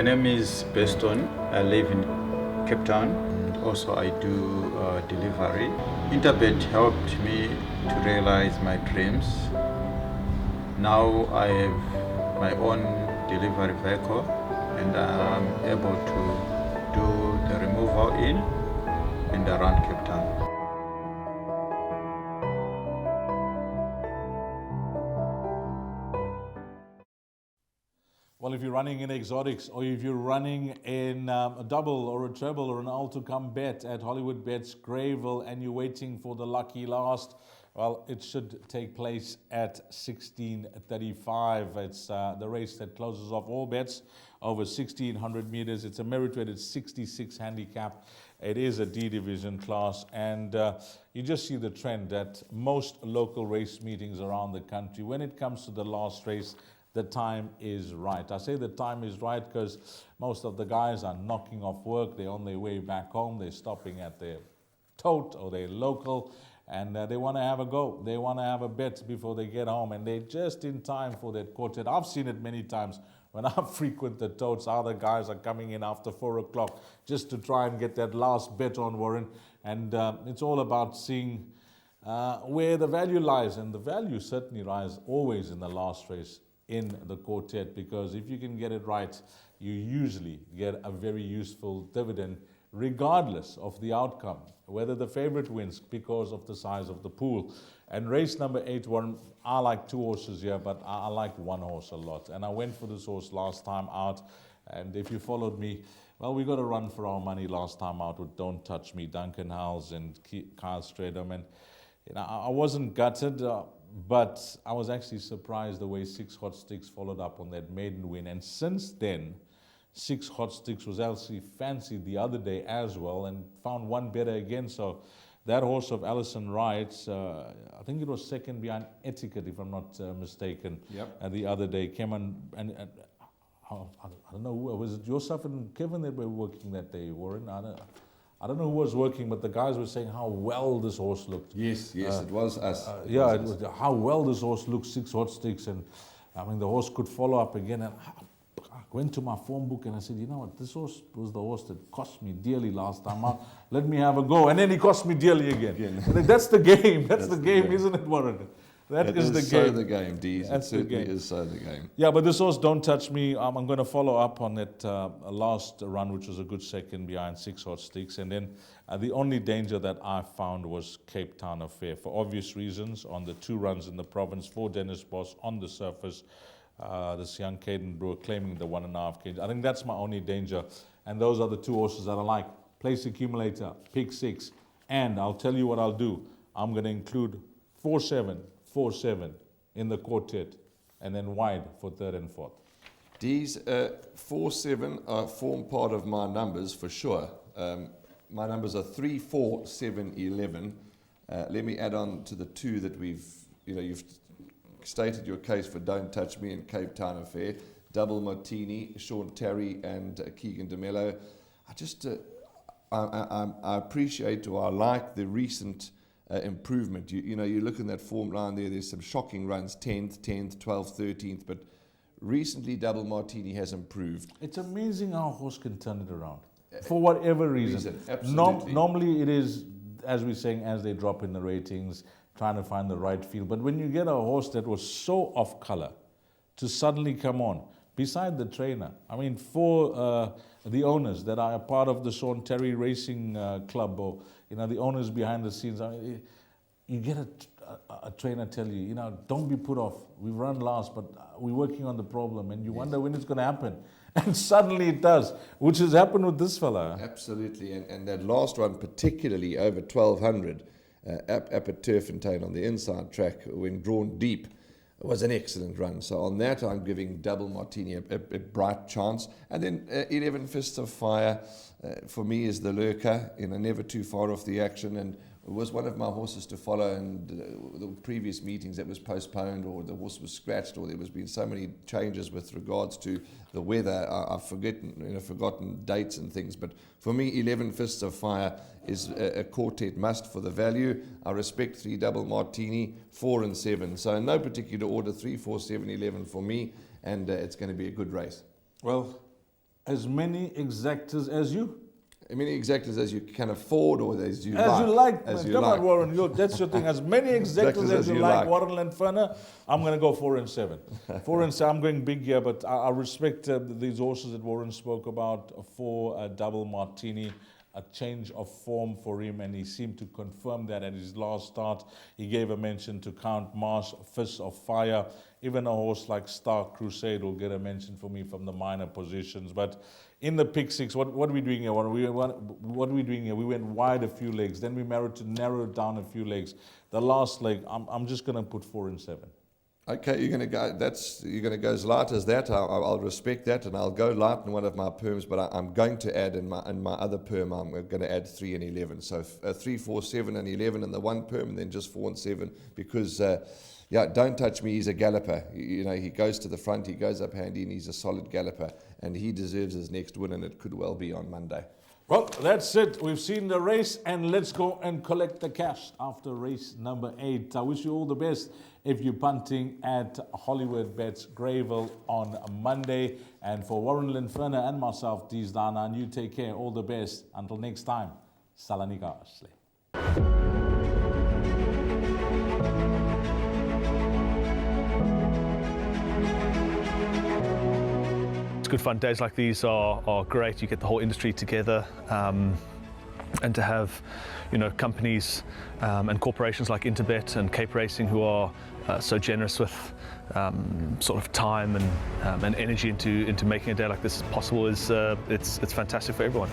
My name is Beston. I live in Cape Town. Also, I do delivery. Interbet helped me to realize my dreams. Now I have my own delivery vehicle and I'm able to do the removal in and around Cape Town. Well, if you're running in exotics or if you're running in a double or a treble or an all to come bet at Hollywood Bets Greyville and you're waiting for the lucky last, well, it should take place at 16:35. It's the race that closes off all bets over 1,600 meters. It's a merit-rated 66 handicap. It is a D division class, and you just see the trend at most local race meetings around the country. When it comes to the last race, the time is right. I say the time is right because most of the guys are knocking off work. They're on their way back home. They're stopping at their tote or their local, and they want to have a go. They want to have a bet before they get home, and they're just in time for that quartet. I've seen it many times when I frequent the totes. Other guys are coming in after 4 o'clock just to try and get that last bet on, Warren. And it's all about seeing where the value lies, and the value certainly lies always in the last race in the quartet, because if you can get it right, you usually get a very useful dividend regardless of the outcome, whether the favorite wins because of the size of the pool. And race number 8, Warren, I like 2 horses here, but I like 1 horse a lot. And I went for this horse last time out, and if you followed me, well, we got a run for our money last time out with Don't Touch Me, Duncan Howells and Kyle Stradom. And you know, I wasn't gutted, but I was actually surprised the way 6 Hot Sticks followed up on that maiden win. And since then, 6 Hot Sticks was actually fancied the other day as well and found one better again. So that horse of Alison Wright's, I think it was second behind Etiquette, if I'm not mistaken, the other day, came on, and I don't know, was it yourself and Kevin that were working that day, Warren? I don't know who was working, but the guys were saying how well this horse looked. Yes, it was us. It was how well this horse looked, 6 Hot Sticks, and I mean the horse could follow up again. And I went to my form book and I said, you know what, this horse was the horse that cost me dearly last time out. Let me have a go, and then he cost me dearly again. That's the game. That's the game, isn't it, Warren? That is the game. So the game, Dees. It certainly is so the game. Yeah, but this horse, Don't Touch Me, I'm going to follow up on that last run, which was a good second behind 6 Hot Sticks. And then the only danger that I found was Cape Town Affair, for obvious reasons, on the 2 runs in the province for Dennis Boss on the surface. This young Caden Brewer claiming the 1.5 kg. I think that's my only danger. And those are the 2 horses that I like. Place Accumulator, Pick 6. And I'll tell you what I'll do. I'm going to include 4-7. 4-7 in the quartet, and then wide for 3rd and 4th. These 4-7 form part of my numbers for sure. My numbers are 3, 4, 7, 11. Let me add on to the 2 that you've stated your case for Don't Touch Me and Cape Town Affair. Double Martini, Sean Terry and Keegan DeMello. I appreciate, or I like the recent improvement. You look in that form line there, there's some shocking runs, 10th, 12th, 13th, but recently Double Martini has improved. It's amazing how a horse can turn it around, for whatever reason. Absolutely. Normally it is, as we're saying, as they drop in the ratings, trying to find the right field. But when you get a horse that was so off color to suddenly come on, beside the trainer, I mean, for the owners that are a part of the Sean Terry Racing Club, or the owners behind the scenes, I mean, you get a trainer tell you, don't be put off. We run last, but we're working on the problem, and you wonder when it's going to happen. And suddenly it does, which has happened with this fella. Absolutely, and that last one, particularly over 1,200, up at Turffontein on the inside track, when drawn deep, was an excellent run. So on that, I'm giving Double Martini a bright chance. And then 11 Fists of Fire, for me, is the lurker, never too far off the action, and was one of my horses to follow. And the previous meetings that was postponed, or the horse was scratched, or there was been so many changes with regards to the weather. I've forgotten dates and things. But for me, 11 Fists of Fire is a quartet must for the value. I respect 3 Double Martini, 4 and 7. So in no particular order, 3, 4, 7, 11 for me, and it's going to be a good race. Well, As many exactors as you? As many exactors as you can afford or as you like. As you like. As you Come like. on, Warren. That's your thing. As many exactors as you like. Warren Lentfurner, I'm going to go 4 and 7. 4 and 7. I'm going big here, but I respect these horses that Warren spoke about for Double Martini. A change of form for him, and he seemed to confirm that at his last start. He gave a mention to Count Marsh, Fist of Fire. Even a horse like Star Crusade will get a mention for me from the minor positions. But in the pick six, what are we doing here? What are we doing here? We went wide a few legs, then we narrowed down a few legs. The last leg, I'm just going to put 4 and 7. Okay, you're going to go as light as that. I'll respect that, and I'll go light in one of my perms. But I'm going to add in my other perm. I'm going to add 3 and 11. So 3, 4, 7, and 11 in the one perm, and then just 4 and 7 because. Don't touch me. He's a galloper. He goes to the front. He goes up handy, and he's a solid galloper, and he deserves his next win, and it could well be on Monday. Well, that's it. We've seen the race, and let's go and collect the cash after race number 8. I wish you all the best if you're punting at Hollywood Bets Greyville on Monday. And for Warren Lentfurner and myself, Dees Dana, and you take care. All the best. Until next time, Salanika Ashley. Good fun. Days like these are great. You get the whole industry together, and to have, companies and corporations like Interbet and Cape Racing who are so generous with sort of time and energy into making a day like this possible is it's fantastic for everyone.